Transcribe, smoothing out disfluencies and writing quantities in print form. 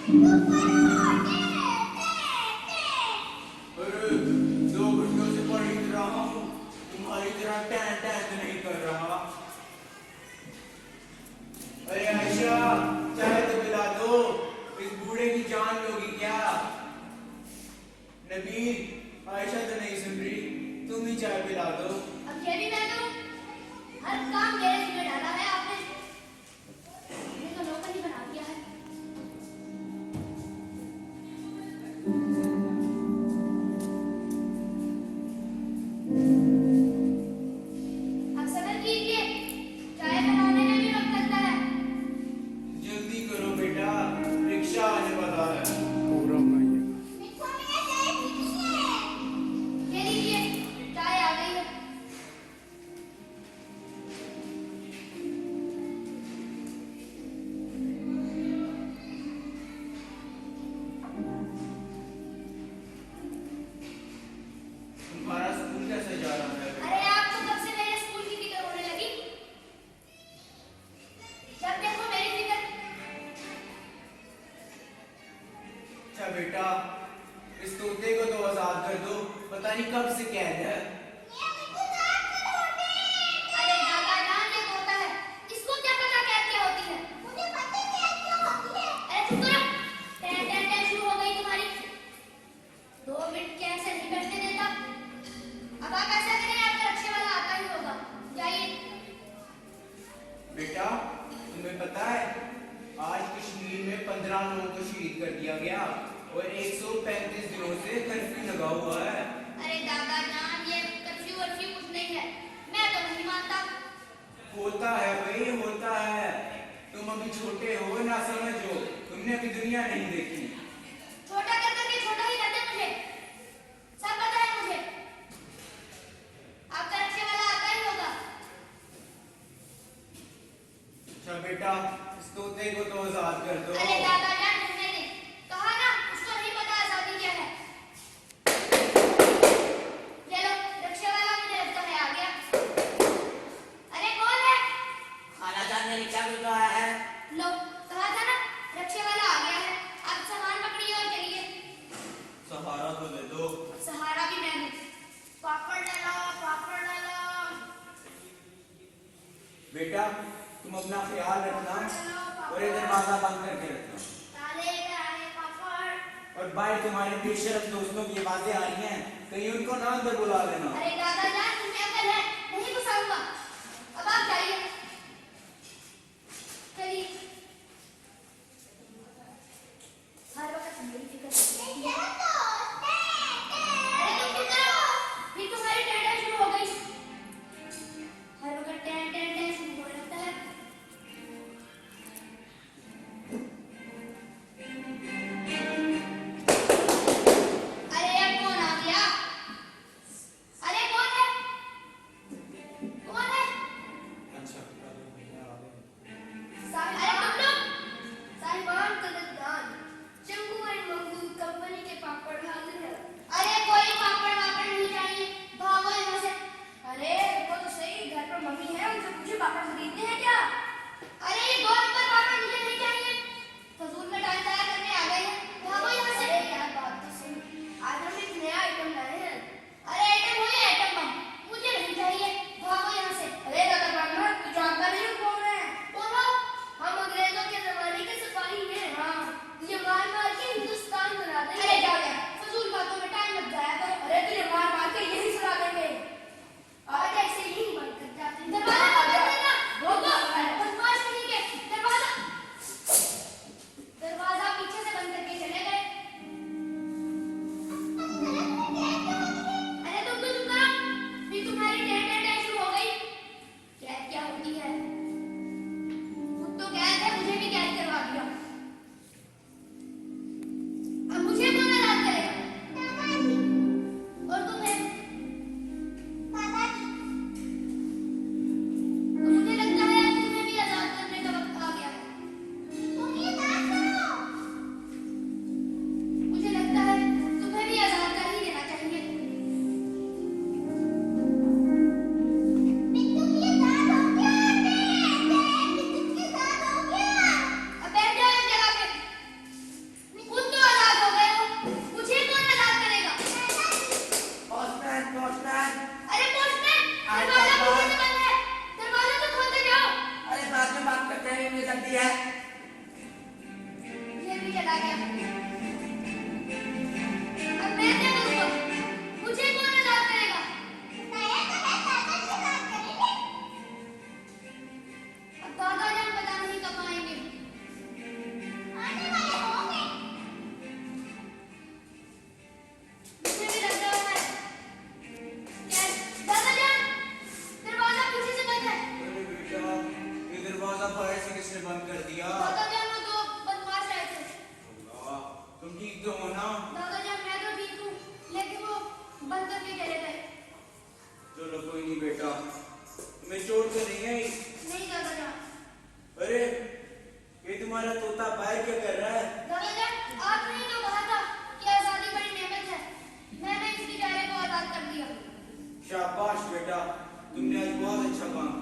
अरे 2 घंटों से पढ़ ही रहा हूँ, तुम्हारी तरह टैं टैं तो नहीं कर रहा। अरे आयशा, चाय तो पिला दो, इस बूढ़े की जान लोगी क्या? नबील, आयशा तो नहीं सुन रही, तुम ही चाय पिला दो। अब ये भी मैं दूं? हर काम मेरे सिर में डाला है आपने। मुझे तो नौकर ही बना दिया है। अब सब्र कीजिए, चाय बनाने में भी वक्त लगता है। जल्दी करो बेटा, रिक्शा आने वाला है। ये लीजिए, चाय आ गई है। तुम्हारा स्कूल कैसे जा रहा है? अरे आपको कब से मेरे स्कूल की फिक्र होने लगी? जब देखो मेरी फिक्र। अच्छा बेटा, इस तोते को तो आजाद कर दो, पता नहीं कब से कैद है। अरे दादा जान, ये तोता है, इसको क्या पता कैद क्या होती है? मुझे पता कैद क्या होती है। अरे चुप करो, टैं टैं टैं शुरू हो गई तुम्हारी। 2 मिनट कैसे नहीं बैठने देता। अब आप ऐसा करें, आपका रक्षे वाला आता ही होगा। जाइए। बेटा, तुम्हें पता है आज कश्मीर में 15 लोगों को शहीद कर दिया गया और 135 दिनों से कर्फ्यू लगा हुआ है। अरे दादा जान, ये कर्फ्यू वर्फ्यू कुछ नहीं है, मैं तो नहीं मानता। होता है भाई, होता है। तुम अभी छोटे हो, ना समझो, तुमने अभी दुनिया नहीं देखी। छोटा कर करके छोटा ही करते मुझे, सब पता है मुझे। आपका रक्षे वाला आता ही होगा। अच्छा बेटा, इस तोते को तो आजाद कर दो। अरे दादा जान, रहने दे। कहा ना, उसको नहीं पता आजादी क्या है। ये लो, रक्षे वाला मुझे लगता है आ गया। अरे कौन है? खाना जानने रिक्शा भी तो आया है। लो, कहा था ना, रक्षे वाला आ गया है। आप सामान पकड़िए और चलिए। सहारा तो दे दो। सहारा भी मैं हूँ। पापड़ डाला, पापड़ डाला। बेटा, तुम अपना ख्याल रखना और ये दरवाजा बंद करके रखना। ताले लगाए पापड़। और बाहर तुम्हारे बेशरम दोस्तों की आवाजें आ रही हैं, कहीं उनको ना अंदर बुला लेना। अरे दादा जान, तुम्हें अकल है, नहीं घुसाऊंगा। अब आप जाइए, चलिए। हर वक्त मेरी फिक्र करती है। अरे तुम चुप करो, फिर तुम्हारी टैं टैं शुरू हो गई। हर वक्त टैं टैं टैं शुरू हो जाता है। अरे अब कौन आ गया? अरे कौन है? दिया। ये भी चला गया। अब मैं क्या करूँगा? मुझे कौन आजाद करेगा? नया तो है, दादा से बात करेंगे। अब दादा जान पता नहीं कब आएंगे। आने वाले होंगे। मुझे भी लग रहा है। क्या दादा जान? दरवाजा पीछे से बंद है। अरे बेटा, ये दरवाजा बाहर से किसने बंद कर दिया? दादा जान वो दो बदमाश आए थे। अल्लाह, तुम ठीक तो हो ना? दादा जान मैं तो ठीक हूँ, लेकिन वो बंद करके चले गए। चलो कोई नहीं बेटा, तुम्हें चोट तो नहीं आई? नहीं दादा जान। अरे ये तुम्हारा तोता बाहर क्या कर रहा है? दादा जान आपने ही तो कहा था कि आजादी बड़ी नेमत है। मैंने इस बेचारे को आजाद कर दिया। शाबाश बेटा, तुमने आज बहुत अच्छा काम